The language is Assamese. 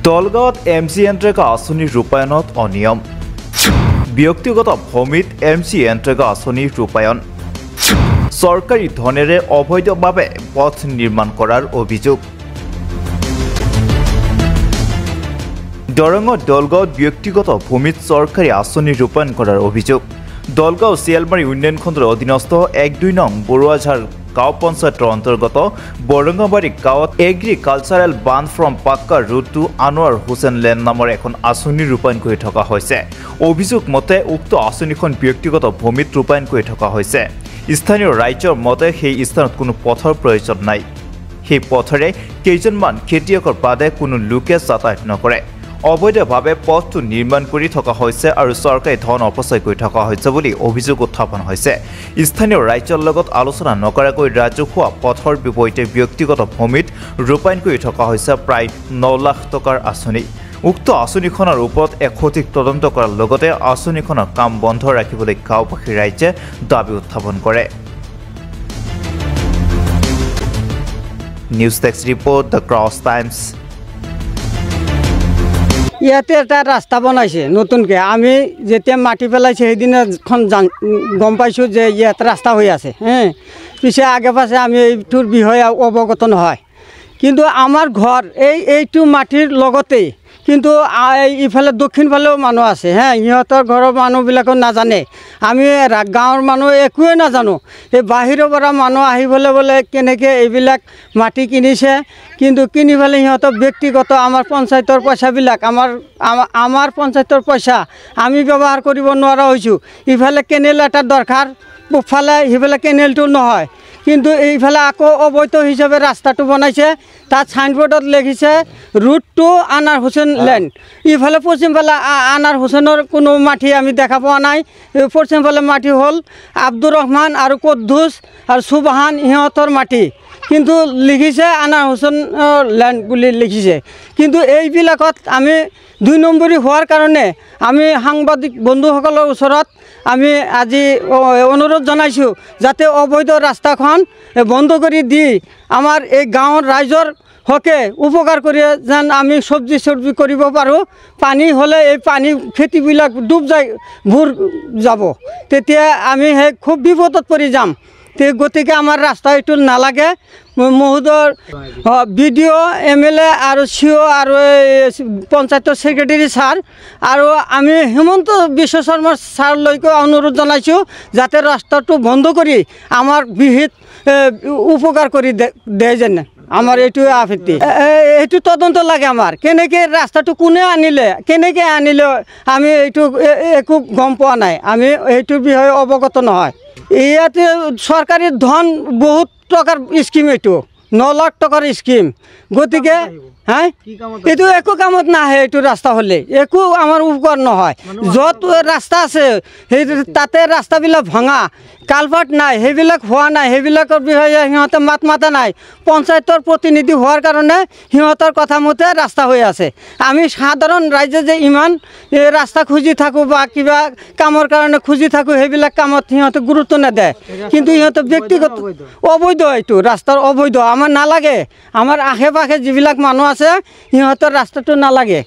দলগাঁৱত MC এন্ট্ৰেগা আঁচনিৰ ৰূপায়ণত অনিয়ম। ব্যক্তিগত ভূমিত MC এন্ট্ৰেগা আঁচনিৰ ৰূপায়ণ। চৰকাৰী ধনেৰে অবৈধভাৱে পথ নিৰ্মাণ কৰাৰ অভিযোগ। দৰঙত দলগাঁৱত ব্যক্তিগত ভূমিত চৰকাৰী আঁচনি ৰূপায়ণ কৰাৰ অভিযোগ। দলগাঁও শিয়ালমাৰী উন্নয়ন খণ্ডৰ অধীনস্থ ১-২ নং বৰুৱাঝাৰ গাঁও পঞ্চায়তৰ অন্তৰ্গত বৰঙাবাৰী গাঁৱত agricultural bund from pakka road to Anowar Hussain land নামৰ এখন আঁচনি ৰূপায়ণ কৰি থকা হৈছে। অভিযোগ মতে উক্ত আঁচনিখন ব্যক্তিগত ভূমিত ৰূপায়ণ কৰি থকা হৈছে। স্থানীয় ৰাইজৰ মতে সেই স্থানত কোনো পথৰ প্ৰয়োজন নাই। সেই পথৰে কেইজনমান খেতিয়কৰ বাদে কোনো লোকে যাতায়াত নকৰে। অবৈধভাৱে পথটো নিৰ্মাণ কৰি থকা হৈছে আৰু চৰকাৰী ধন অপচয় কৰি থকা হৈছে বুলি অভিযোগ উত্থাপন হৈছে। স্থানীয় ৰাইজৰ লগত আলোচনা নকৰাকৈ ৰাজহুৱা পথৰ বিপৰীতে ব্যক্তিগত ভূমিত ৰূপায়ণ কৰি থকা হৈছে প্ৰায় ৯ লাখ টকাৰ আঁচনি। উক্ত আঁচনিখনৰ ওপৰত সঠিক তদন্ত কৰাৰ লগতে আঁচনিখনৰ কাম বন্ধ ৰাখিবলৈ গাঁওবাসী ৰাইজে দাবী উত্থাপন কৰে। News desk report the cross times. ইয়াতে এটা ৰাস্তা বনাইছে নতুনকৈ। আমি যেতিয়া মাটি পেলাইছে সেইদিনাখন গম পাইছোঁ যে ইয়াত ৰাস্তা হৈ আছে। পিছে আগে পাছে আমি এইটোৰ বিষয়ে অৱগত নহয়। কিন্তু আমাৰ ঘৰ এইটো মাটিৰ লগতেই, কিন্তু ইফালে দক্ষিণ ফালেও মানুহ আছে। সিহঁতৰ ঘৰৰ মানুহবিলাকো নাজানে। আমি গাঁৱৰ মানুহ একোৱে নাজানো। এই বাহিৰৰ পৰা মানুহ আহিবলৈ বোলে কেনেকৈ এইবিলাক মাটি কিনিছে, কিন্তু কিনি পেলাই সিহঁতৰ ব্যক্তিগত আমাৰ পঞ্চায়তৰ পইচাবিলাক আমাৰ পঞ্চায়তৰ পইচা আমি ব্যৱহাৰ কৰিব নোৱাৰা হৈছোঁ। ইফালে কেনেল এটা দৰকাৰ, পূবফালে সিফালে কেনেলটো নহয়, কিন্তু এইফালে আকৌ অবৈধ হিচাপে ৰাস্তাটো বনাইছে। তাত চাইনবোৰ্ডত লিখিছে ৰুট টু আনাৰ হুছেইন লেণ্ড। ইফালে পশ্চিমফালে আনাৰ হুছেইনৰ কোনো মাটি আমি দেখা পোৱা নাই। পশ্চিমফালে মাটি হ'ল আব্দুৰ ৰহমান আৰু কুদ্দুছ আৰু সুবহান, সিহঁতৰ মাটি, কিন্তু লিখিছে আনাৰ হুছেইনৰ লেণ্ড বুলি লিখিছে। কিন্তু এইবিলাকত আমি ২ নম্বৰী হোৱাৰ কাৰণে আমি সাংবাদিক বন্ধুসকলৰ ওচৰত আমি আজি অনুৰোধ জনাইছোঁ যাতে অবৈধ ৰাস্তাখন বন্ধ কৰি দি আমাৰ এই গাঁৱৰ ৰাইজৰ হকে উপকাৰ কৰি যেন আমি চব্জি কৰিব পাৰোঁ। পানী হ'লে এই পানী খেতিবিলাক ডুব যাব, তেতিয়া আমি খুব বিপদত পৰি যাম। গতিকে আমাৰ ৰাস্তা এইটো নালাগে। মহোদয় BDO MLA আৰু CO আৰু পঞ্চায়তৰ ছেক্ৰেটাৰী ছাৰ আৰু আমি হিমন্ত বিশ্ব শৰ্মা ছাৰলৈকে অনুৰোধ জনাইছোঁ যাতে ৰাস্তাটো বন্ধ কৰি আমাৰ বিহিত উপকাৰ কৰি দিয়ে যেন। আমাৰ এইটোৱে আপত্তি। এইটো তদন্ত লাগে আমাৰ। কেনেকৈ ৰাস্তাটো কোনে আনিলে, কেনেকৈ আনিলে আমি এইটো একো গম পোৱা নাই। আমি এইটোৰ বিষয়ে অৱগত নহয়। ইয়াতে চৰকাৰী ধন বহুত টকাৰ স্কিম, এইটো ৯ লাখ টকাৰ স্কিম। গতিকে এইটো একো কামত নাহে। এইটো ৰাস্তা হ'লে একো আমাৰ উপকাৰ নহয়। য'ত ৰাস্তা আছে সেই তাতে ৰাস্তাবিলাক ভঙা, কালভাৰ্ট নাই, সেইবিলাক হোৱা নাই। সেইবিলাকৰ বিষয়ে সিহঁতে মাত মাতা নাই। পঞ্চায়তৰ প্ৰতিনিধি হোৱাৰ কাৰণে সিহঁতৰ কথা মতে ৰাস্তা হৈ আছে। আমি সাধাৰণ ৰাইজে যে ইমান ৰাস্তা খুজি থাকোঁ বা কিবা কামৰ কাৰণে খুজি থাকোঁ, সেইবিলাক কামত সিহঁতে গুৰুত্ব নেদে। কিন্তু সিহঁতে ব্যক্তিগত অবৈধ, এইটো ৰাস্তাৰ অবৈধ। আমাৰ নালাগে। আমাৰ আশে পাশে যিবিলাক মানুহ আছে সিহঁতৰ ৰাস্তাটো নালাগে।